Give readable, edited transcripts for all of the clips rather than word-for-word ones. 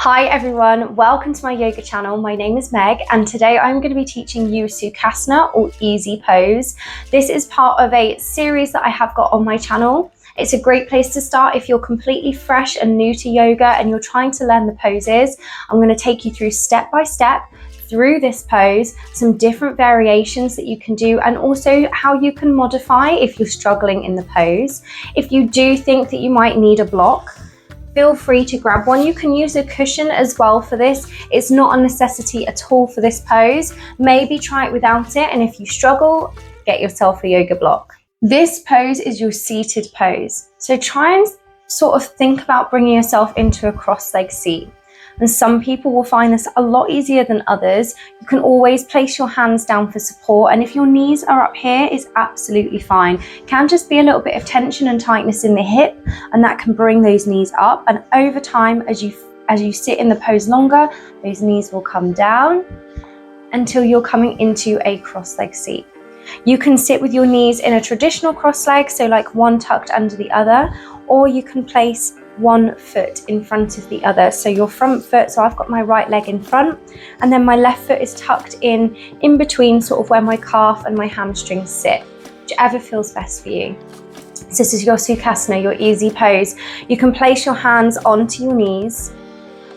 Hi everyone, welcome to my yoga channel. My name is Meg and today I'm going to be teaching you Sukhasana or easy pose. This is part of a series that I have got on my channel. It's a great place to start if you're completely fresh and new to yoga and you're trying to learn the poses. I'm going to take you through step by step through this pose, some different variations that you can do and also how you can modify if you're struggling in the pose. If you do think that you might need a block, feel free to grab one. You can use a cushion as well for this. It's not a necessity at all for this pose. Maybe try it without it, and if you struggle, get yourself a yoga block. This pose is your seated pose. So try and sort of think about bringing yourself into a cross-leg seat. And some people will find this a lot easier than others. You can always place your hands down for support, and if your knees are up here, it's absolutely fine. It can just be a little bit of tension and tightness in the hip, and that can bring those knees up. And over time, as you sit in the pose longer, those knees will come down until you're coming into a cross-leg seat. You can sit with your knees in a traditional cross-leg, so like one tucked under the other, or you can place one foot in front of the other. So your front foot, so I've got my right leg in front and then my left foot is tucked in between sort of where my calf and my hamstrings sit, whichever feels best for you. So this is your Sukhasana, your easy pose. You can place your hands onto your knees,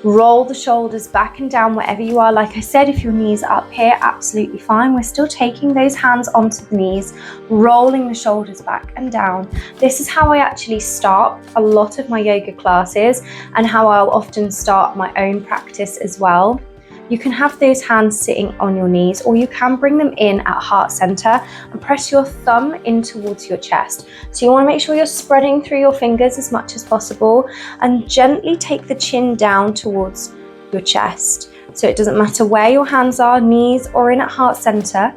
roll the shoulders back and down wherever you are. Like I said, if your knees are up here, absolutely fine. We're still taking those hands onto the knees, rolling the shoulders back and down. This is how I actually start a lot of my yoga classes and how I'll often start my own practice as well. You can have those hands sitting on your knees, or you can bring them in at heart center and press your thumb in towards your chest. So you want to make sure you're spreading through your fingers as much as possible and gently take the chin down towards your chest. So it doesn't matter where your hands are, knees or in at heart center.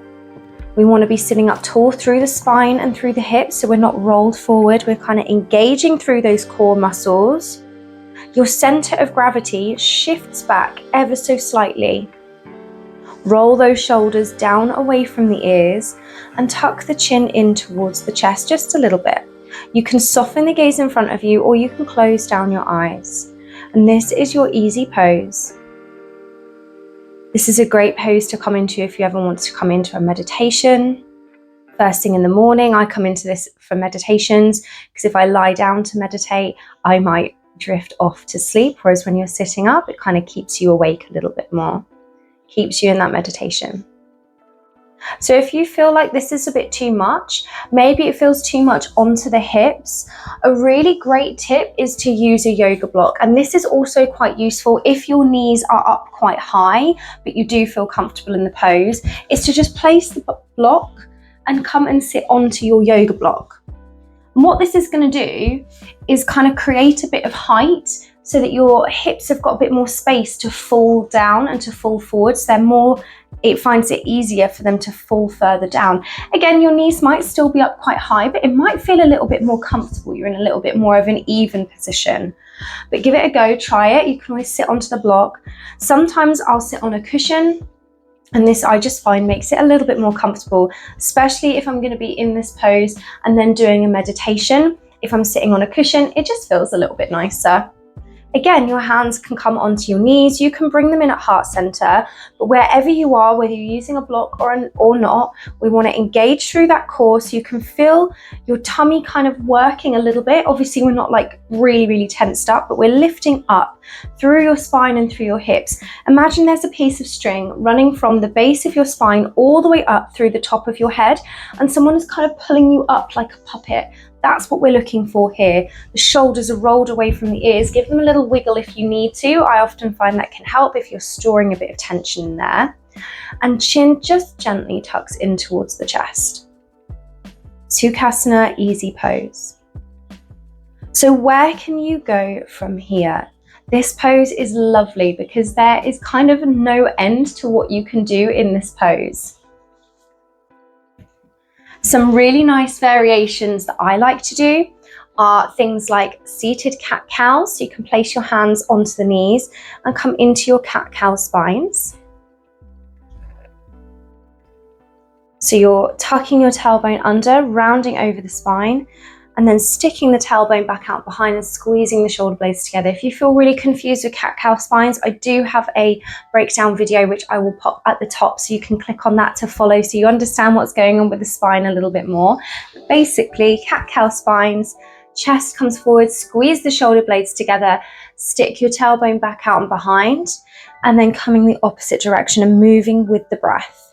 We want to be sitting up tall through the spine and through the hips, so we're not rolled forward. We're kind of engaging through those core muscles. Your center of gravity shifts back ever so slightly. Roll those shoulders down away from the ears and tuck the chin in towards the chest just a little bit. You can soften the gaze in front of you or you can close down your eyes. And this is your easy pose. This is a great pose to come into if you ever want to come into a meditation. First thing in the morning, I come into this for meditations because if I lie down to meditate, I might drift off to sleep, whereas when you're sitting up, it kind of keeps you awake a little bit more, keeps you in that meditation. So if you feel like this is a bit too much, maybe it feels too much onto the hips, a really great tip is to use a yoga block. And this is also quite useful if your knees are up quite high, but you do feel comfortable in the pose, is to just place the block and come and sit onto your yoga block. And what this is going to do is kind of create a bit of height so that your hips have got a bit more space to fall down and to fall forward. So it finds it easier for them to fall further down. Again, your knees might still be up quite high, but it might feel a little bit more comfortable. You're in a little bit more of an even position. But give it a go, try it. You can always sit onto the block. Sometimes I'll sit on a cushion. And this I just find makes it a little bit more comfortable, especially if I'm going to be in this pose and then doing a meditation. If I'm sitting on a cushion, it just feels a little bit nicer. Again, your hands can come onto your knees. You can bring them in at heart center, but wherever you are, whether you're using a block or not, we want to engage through that core so you can feel your tummy kind of working a little bit. Obviously, we're not like really tensed up, but we're lifting up through your spine and through your hips. Imagine there's a piece of string running from the base of your spine all the way up through the top of your head, and someone is kind of pulling you up like a puppet. That's what we're looking for here. The shoulders are rolled away from the ears. Give them a little wiggle if you need to. I often find that can help if you're storing a bit of tension in there. And chin just gently tucks in towards the chest. Sukhasana, easy pose. So where can you go from here? This pose is lovely because there is kind of no end to what you can do in this pose. Some really nice variations that I like to do are things like seated cat-cow. So you can place your hands onto the knees and come into your cat-cow spines. So you're tucking your tailbone under, rounding over the spine, and then sticking the tailbone back out behind and squeezing the shoulder blades together. If you feel really confused with cat-cow spines, I do have a breakdown video which I will pop at the top, so you can click on that to follow so you understand what's going on with the spine a little bit more. But basically, cat-cow spines, chest comes forward, squeeze the shoulder blades together, stick your tailbone back out and behind, and then coming the opposite direction and moving with the breath.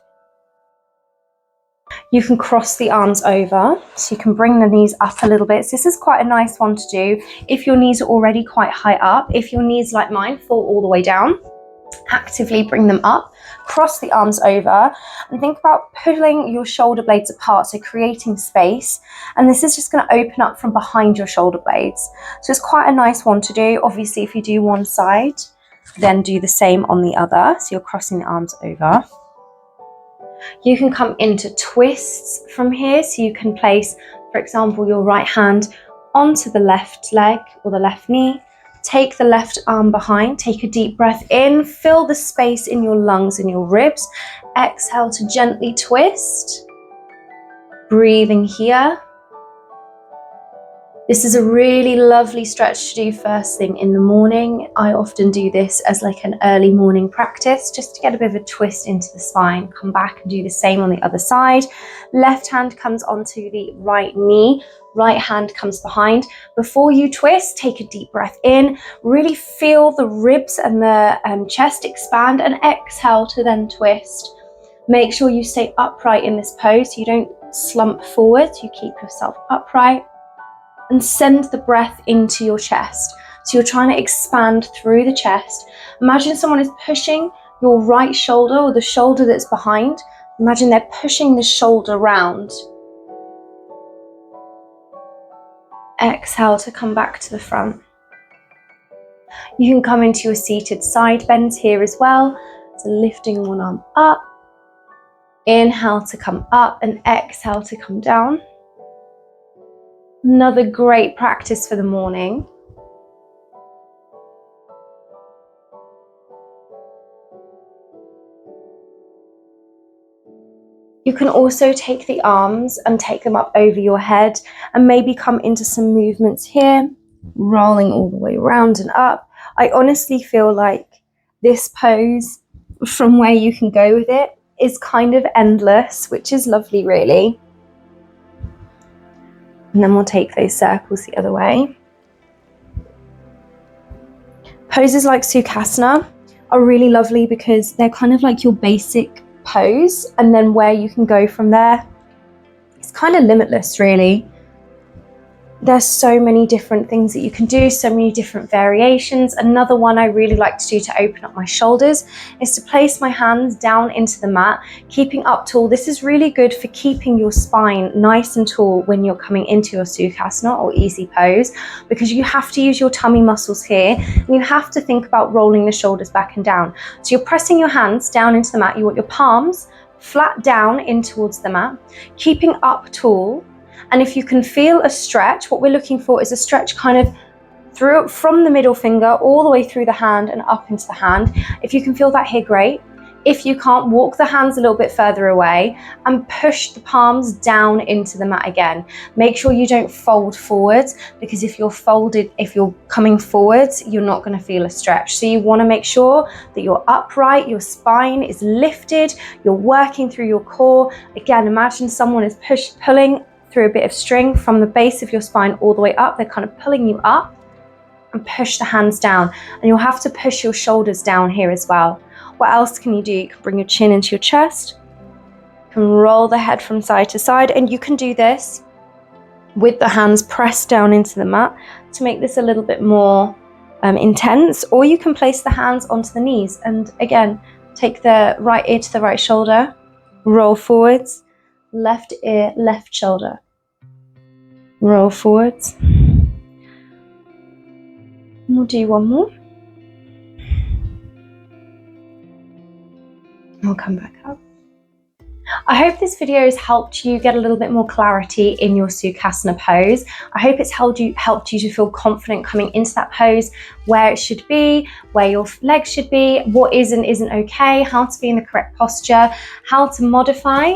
You can cross the arms over, so you can bring the knees up a little bit. So this is quite a nice one to do if your knees are already quite high up. If your knees, like mine, fall all the way down, actively bring them up, cross the arms over, and think about pulling your shoulder blades apart, so creating space. And this is just going to open up from behind your shoulder blades. So it's quite a nice one to do. Obviously, if you do one side, then do the same on the other. So you're crossing the arms over. You can come into twists from here, so you can place, for example, your right hand onto the left leg or the left knee, take the left arm behind, take a deep breath in, fill the space in your lungs and your ribs, exhale to gently twist, breathing here. This is a really lovely stretch to do first thing in the morning. I often do this as like an early morning practice, just to get a bit of a twist into the spine. Come back and do the same on the other side. Left hand comes onto the right knee, right hand comes behind. Before you twist, take a deep breath in, really feel the ribs and the chest expand, and exhale to then twist. Make sure you stay upright in this pose so you don't slump forward, you keep yourself upright. And send the breath into your chest. So you're trying to expand through the chest. Imagine someone is pushing your right shoulder, or the shoulder that's behind. Imagine they're pushing the shoulder round. Exhale to come back to the front. You can come into your seated side bends here as well. So lifting one arm up. Inhale to come up and exhale to come down. Another great practice for the morning. You can also take the arms and take them up over your head and maybe come into some movements here, rolling all the way around and up. I honestly feel like this pose, from where you can go with it, is kind of endless, which is lovely really. And then we'll take those circles the other way. Poses like Sukhasana are really lovely because they're kind of like your basic pose, and then where you can go from there, it's kind of limitless really. There's so many different things that you can do, so many different variations. Another one I really like to do to open up my shoulders is to place my hands down into the mat, keeping up tall. This is really good for keeping your spine nice and tall when you're coming into your Sukhasana or easy pose, because you have to use your tummy muscles here, and you have to think about rolling the shoulders back and down. So you're pressing your hands down into the mat. You want your palms flat down in towards the mat, keeping up tall. And if you can feel a stretch, what we're looking for is a stretch kind of through from the middle finger all the way through the hand and up into the hand. If you can feel that here, great. If you can't, walk the hands a little bit further away and push the palms down into the mat again. Make sure you don't fold forwards, because if you're coming forwards, you're not going to feel a stretch. So you want to make sure that you're upright, your spine is lifted, you're working through your core. Again, imagine someone is pulling through a bit of string from the base of your spine all the way up. They're kind of pulling you up, and push the hands down. And you'll have to push your shoulders down here as well. What else can you do? You can bring your chin into your chest. You can roll the head from side to side, and you can do this with the hands pressed down into the mat to make this a little bit more intense. Or you can place the hands onto the knees, and again, take the right ear to the right shoulder, roll forwards, left ear, left shoulder, roll forwards. And we'll do one more. I'll come back up. I hope this video has helped you get a little bit more clarity in your Sukhasana pose. I hope it's helped you to feel confident coming into that pose, where it should be, where your legs should be, what is and isn't okay, how to be in the correct posture, how to modify,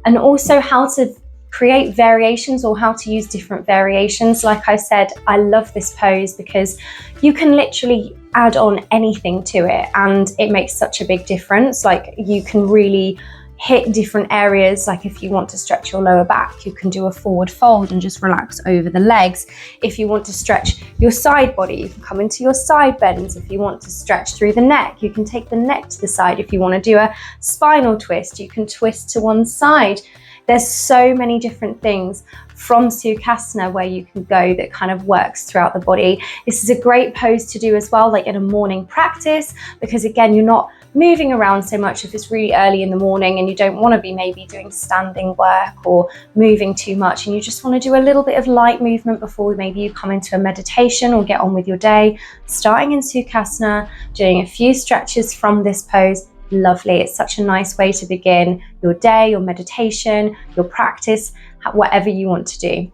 and also how to create variations or how to use different variations. Like I said, I love this pose because you can literally add on anything to it and it makes such a big difference. Like you can really hit different areas. Like if you want to stretch your lower back, you can do a forward fold and just relax over the legs. If you want to stretch your side body, you can come into your side bends. If you want to stretch through the neck, you can take the neck to the side. If you want to do a spinal twist, you can twist to one side. There's so many different things from Sukhasana where you can go that kind of works throughout the body. This is a great pose to do as well, like in a morning practice, because again, you're not moving around so much if it's really early in the morning and you don't want to be maybe doing standing work or moving too much, and you just want to do a little bit of light movement before maybe you come into a meditation or get on with your day. Starting in Sukhasana, doing a few stretches from this pose, lovely. It's such a nice way to begin your day, your meditation, your practice, whatever you want to do.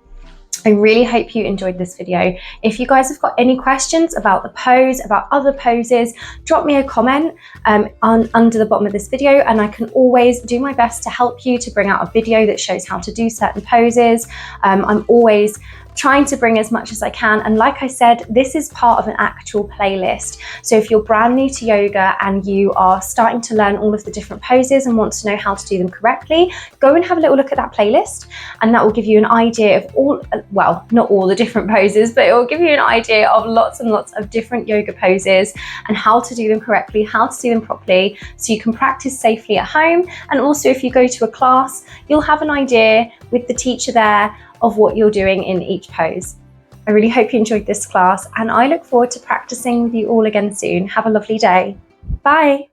I really hope you enjoyed this video. If you guys have got any questions about the pose, about other poses, drop me a comment under the bottom of this video, and I can always do my best to help you to bring out a video that shows how to do certain poses. I'm always trying to bring as much as I can, and like I said, this is part of an actual playlist. So if you're brand new to yoga and you are starting to learn all of the different poses and want to know how to do them correctly, go and have a little look at that playlist, and that will give you an idea of all, well, not all the different poses, but it will give you an idea of lots and lots of different yoga poses and how to do them correctly, how to do them properly, so you can practice safely at home. And also if you go to a class, you'll have an idea with the teacher there of what you're doing in each pose. I really hope you enjoyed this class, and I look forward to practicing with you all again soon. Have a lovely day. Bye.